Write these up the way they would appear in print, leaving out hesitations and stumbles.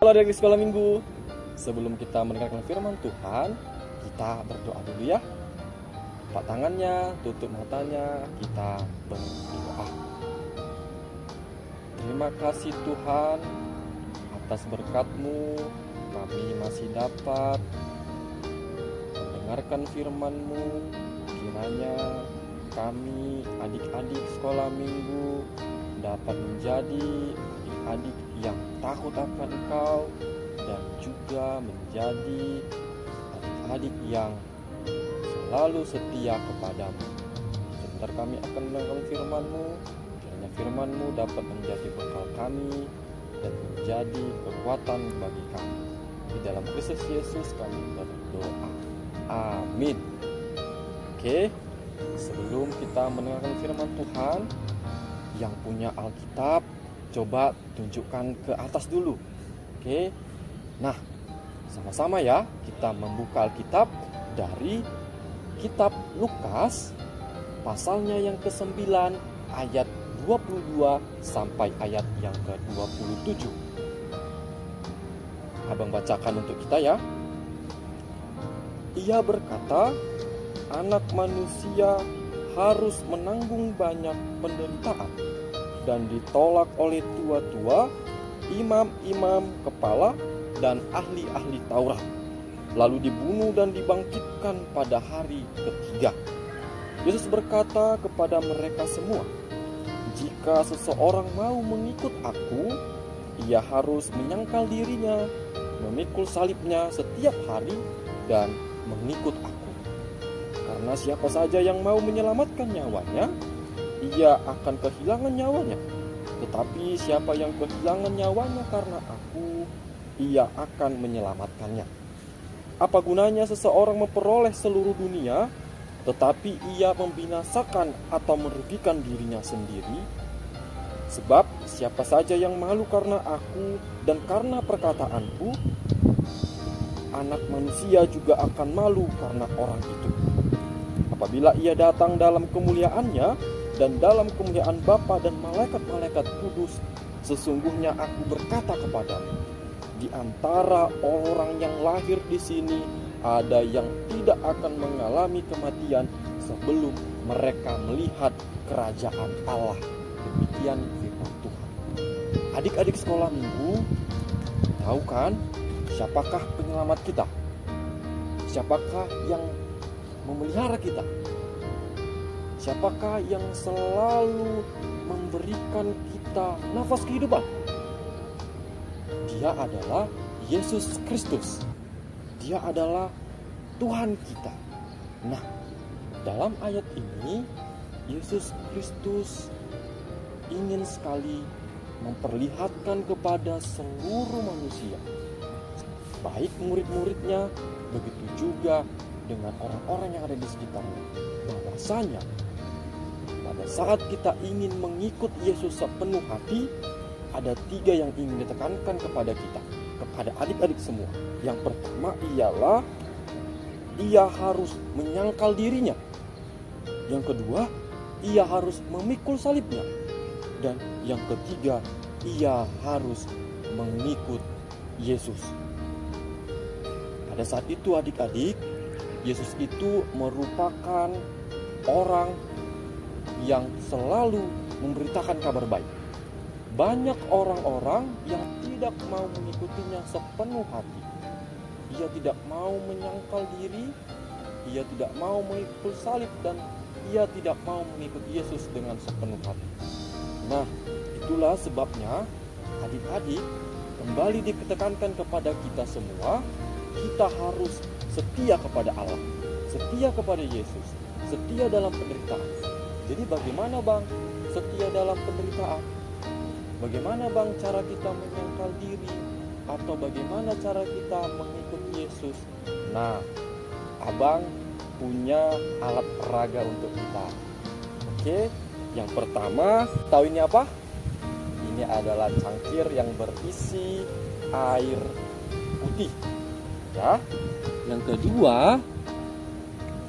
Halo adik sekolah minggu. Sebelum kita mendengarkan firman Tuhan, kita berdoa dulu ya. Lipat tangannya, tutup matanya, kita berdoa. Terima kasih Tuhan atas berkat-Mu, kami masih dapat mendengarkan firman-Mu. Kiranya kami adik-adik sekolah minggu dapat menjadi adik yang takut akan Engkau dan juga menjadi adik-adik yang selalu setia kepadamu. Sebentar kami akan mendengarkan firman-Mu. Kiranya firman-Mu dapat menjadi bekal kami dan menjadi kekuatan bagi kami. Di dalam Kristus Yesus kami berdoa. Amin. Oke, sebelum kita mendengarkan firman Tuhan, yang punya Alkitab coba tunjukkan ke atas dulu. Oke. Nah, sama-sama ya kita membuka Alkitab dari kitab Lukas pasalnya yang ke-9 ayat 22 sampai ayat yang ke-27. Abang bacakan untuk kita ya. Ia berkata, anak manusia harus menanggung banyak penderitaan dan ditolak oleh tua-tua, imam-imam kepala, dan ahli-ahli Taurat, lalu dibunuh dan dibangkitkan pada hari ketiga. Yesus berkata kepada mereka semua, jika seseorang mau mengikut aku, ia harus menyangkal dirinya, memikul salibnya setiap hari, dan mengikut aku. Karena siapa saja yang mau menyelamatkan nyawanya, ia akan kehilangan nyawanya. Tetapi siapa yang kehilangan nyawanya karena aku, ia akan menyelamatkannya. Apa gunanya seseorang memperoleh seluruh dunia, tetapi ia membinasakan atau merugikan dirinya sendiri? Sebab siapa saja yang malu karena aku dan karena perkataanku, anak manusia juga akan malu karena orang itu. Apabila ia datang dalam kemuliaannya dan dalam kemuliaan Bapa dan malaikat-malaikat kudus, sesungguhnya aku berkata kepadamu, di antara orang yang lahir di sini ada yang tidak akan mengalami kematian sebelum mereka melihat kerajaan Allah. Demikian firman Tuhan. Adik-adik sekolah minggu, tahu kan siapakah penyelamat kita? Siapakah yang memelihara kita? Siapakah yang selalu memberikan kita nafas kehidupan? Dia adalah Yesus Kristus. Dia adalah Tuhan kita. Nah, dalam ayat ini Yesus Kristus ingin sekali memperlihatkan kepada seluruh manusia, baik murid-muridnya, begitu juga dengan orang-orang yang ada di sekitarnya, bahwasanya pada saat kita ingin mengikut Yesus sepenuh hati, ada 3 yang ingin ditekankan kepada kita, kepada adik-adik semua. Yang pertama ialah ia harus menyangkal dirinya. Yang kedua, ia harus memikul salibnya. Dan yang ketiga, ia harus mengikut Yesus. Pada saat itu adik-adik, Yesus itu merupakan orang yang selalu memberitakan kabar baik. Banyak orang-orang yang tidak mau mengikutinya sepenuh hati. Ia tidak mau menyangkal diri, ia tidak mau mengikul salib, dan ia tidak mau mengikut Yesus dengan sepenuh hati. Nah, itulah sebabnya adik-adik kembali ditekankan kepada kita semua, kita harus setia kepada Allah, setia kepada Yesus, setia dalam penderitaan. Jadi bagaimana bang setia dalam penderitaan? Bagaimana bang cara kita menyangkal diri? Atau bagaimana cara kita mengikut Yesus? Nah, abang punya alat peraga untuk kita. Oke, yang pertama, tahu ini apa? Ini adalah cangkir yang berisi air putih. Ya. Yang kedua,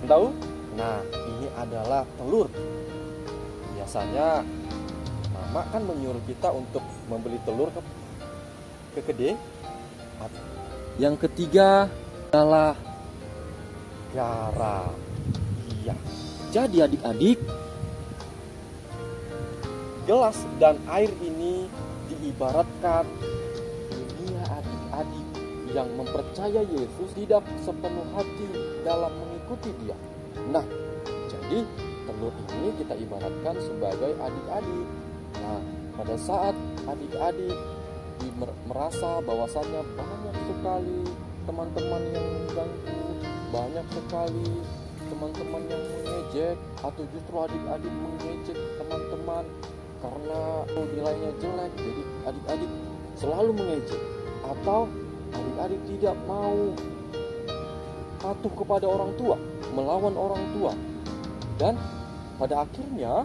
tahu? Nah, ini adalah telur. Biasanya mama kan menyuruh kita untuk membeli telur ke kedai. Yang ketiga adalah garam. Iya. Jadi adik-adik, gelas dan air ini diibaratkan dunia adik-adik yang mempercayai Yesus tidak sepenuh hati dalam mengikuti Dia. Nah, jadi telur ini kita ibaratkan sebagai adik-adik. Nah, pada saat adik-adik merasa bahwasannya banyak sekali teman-teman yang mengganggu, banyak sekali teman-teman yang mengejek, atau justru adik-adik mengejek teman-teman karena nilainya jelek, jadi adik-adik selalu mengejek, atau adik-adik tidak mau patuh kepada orang tua, melawan orang tua. Dan pada akhirnya,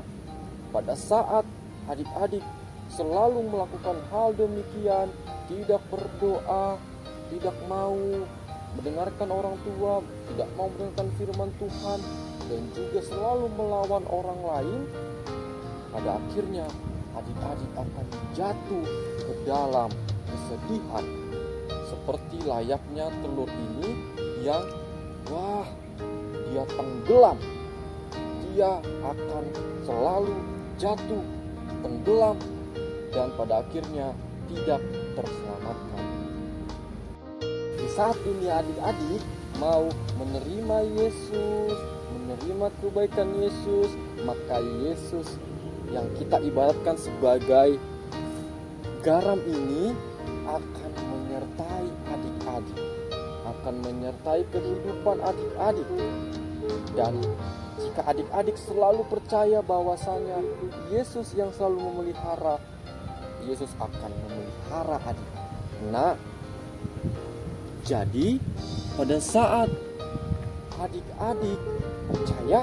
pada saat adik-adik selalu melakukan hal demikian, tidak berdoa, tidak mau mendengarkan orang tua, tidak mau mendengarkan firman Tuhan, dan juga selalu melawan orang lain, pada akhirnya adik-adik akan jatuh ke dalam kesedihan, seperti layaknya telur ini yang dia tenggelam. Dia akan selalu jatuh, tenggelam, dan pada akhirnya tidak terselamatkan. Di saat ini adik-adik mau menerima Yesus, menerima kebaikan Yesus, maka Yesus yang kita ibaratkan sebagai garam ini akan menyertai adik-adik, akan menyertai kehidupan adik-adik. Dan jika adik-adik selalu percaya bahwasanya Yesus yang selalu memelihara, Yesus akan memelihara adik. Nah, jadi pada saat adik-adik percaya,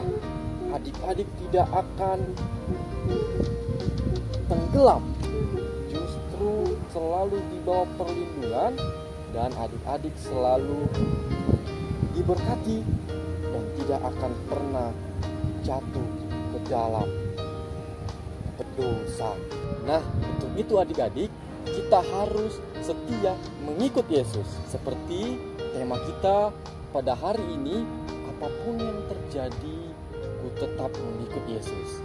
adik-adik tidak akan tenggelam, justru selalu di bawah perlindungan, dan adik-adik selalu diberkati dan tidak akan pernah jatuh ke dalam berdosa. Nah, untuk itu adik-adik, kita harus setia mengikut Yesus. Seperti tema kita pada hari ini, apapun yang terjadi, ku tetap mengikut Yesus.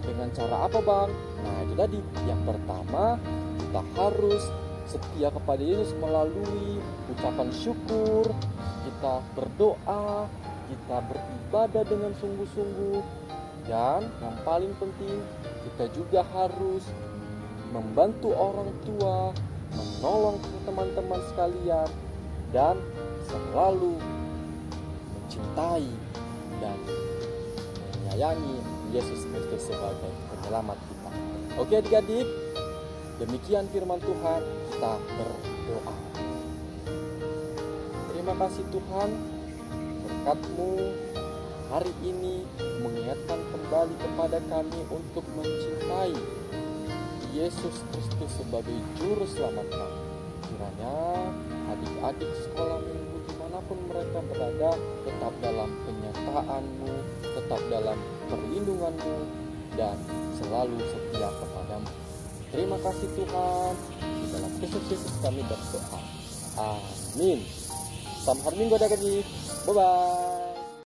Dengan cara apa, Bang? Nah, itu tadi. Yang pertama, kita harus setia kepada Yesus melalui ucapan syukur, kita berdoa, kita beribadah dengan sungguh-sungguh, dan yang paling penting, kita juga harus membantu orang tua, menolong teman-teman sekalian, dan selalu mencintai dan menyayangi Yesus Kristus sebagai penyelamat kita. Oke adik-adik, demikian firman Tuhan, kita berdoa. Terima kasih Tuhan, berkat-Mu hari ini mengingatkan kembali kepada kami untuk mencintai Yesus Kristus sebagai juru selamat kami. Kiranya adik-adik sekolah minggu dimanapun mereka berada, tetap dalam penyertaan-Mu, tetap dalam perlindungan-Mu, dan selalu setia kepadamu. Terima kasih Tuhan, di dalam Kristus Yesus kami berdoa. Amin. Selamat hari Minggu adik-adik. Bye-bye.